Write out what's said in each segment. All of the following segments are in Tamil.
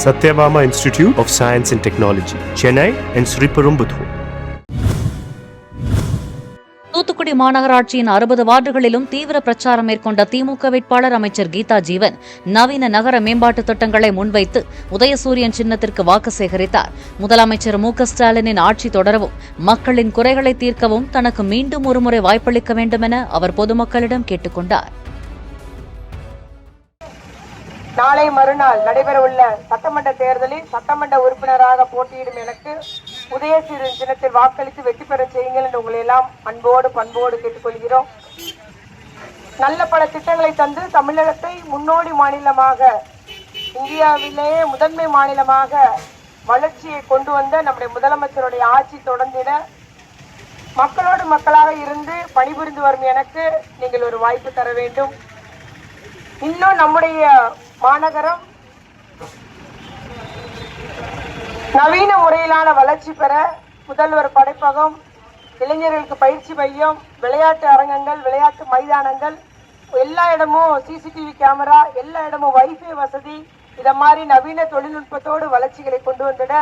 Satyabama Institute of Science and Technology, Chennai and Sriperumbudur. Thoothukudi மாநகராட்சியின் 60 வார்டுகளிலும் தீவிர பிரச்சாரம் மேற்கொண்ட திமுக வேட்பாளர் அமைச்சர் கீதா ஜீவன் நவீன நகர மேம்பாட்டு திட்டங்களை முன்வைத்து உதயசூரியன் சின்னத்திற்கு வாக்கு சேகரித்தார். முதலமைச்சர் மு.க.ஸ்டாலினின் ஆட்சி தொடரவும் மக்களின் குறைகளை தீர்க்கவும் தனக்கு மீண்டும் ஒருமுறை வாய்ப்பளிக்க வேண்டும் என அவர் பொதுமக்களிடம் கேட்டுக் கொண்டார். நாளை மறுநாள் நடைபெறவுள்ள சட்டமன்ற தேர்தலில் சட்டமன்ற உறுப்பினராக போட்டியிடும் எனக்கு உதயசூரியன் சின்னத்தில் வாக்களித்து வெற்றி பெற செய்யுங்கள் என்று உங்களை எல்லாம் அன்போடு பண்போடு கேட்டுக்கொள்கிறோம். நல்ல பல திட்டங்களை தந்து தமிழகத்தை முன்னோடி மாநிலமாக, இந்தியாவிலேயே முதன்மை மாநிலமாக வளர்ச்சியை கொண்டு வந்த நம்முடைய முதலமைச்சருடைய ஆட்சி தொடர்ந்திட மக்களோடு மக்களாக இருந்து பணிபுரிந்து வரும் எனக்கு நீங்கள் ஒரு வாய்ப்பு தர வேண்டும். இன்னும் நம்முடைய மாநகரம் நவீன முறையிலான வளர்ச்சி பெற முதல்வர் படைப்பகம், இளைஞர்களுக்கு பயிற்சி மையம், விளையாட்டு அரங்கங்கள், விளையாட்டு மைதானங்கள், எல்லா இடமும் சிசிடிவி கேமரா, எல்லா இடமும் வைஃபை வசதி, இதை மாதிரி நவீன தொழில்நுட்பத்தோடு வளர்ச்சிகளை கொண்டு வந்திட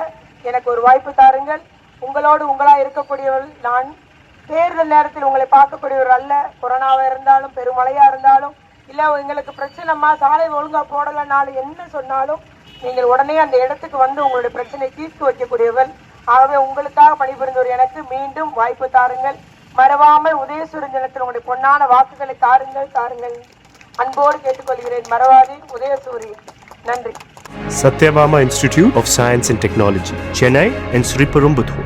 எனக்கு ஒரு வாய்ப்பு தாருங்கள். உங்களோடு உங்களா இருக்கக்கூடியவர்கள் நான். தேர்தல் நேரத்தில் உங்களை பார்க்கக்கூடியவர் அல்ல. கொரோனாவா இருந்தாலும், பெருமழையா இருந்தாலும், இல்ல எங்களுக்கு பிரச்சனைமா சாலை ஒழுங்கா போடலனாலும் என்ன சொன்னாலும் நீங்கள் உடனே அந்த இடத்துக்கு வந்து உங்களுடைய பிரச்சனை தீர்த்து வைக்கக்கூடியவர். ஆகவே உங்களுக்காக பணிபுரிந்தவர் எனக்கு மீண்டும் வாய்ப்பு தாருங்கள். மறவாமல் உதயசூரியன் தினத்தில் உங்களுடைய பொன்னான வாக்குகளை தாருங்கள். அன்போடு கேட்டுக்கொள்கிறேன். மறவாதி உதயசூரியன். நன்றி. Satyabama Institute of Science and Technology, Chennai and Sriperumbudur.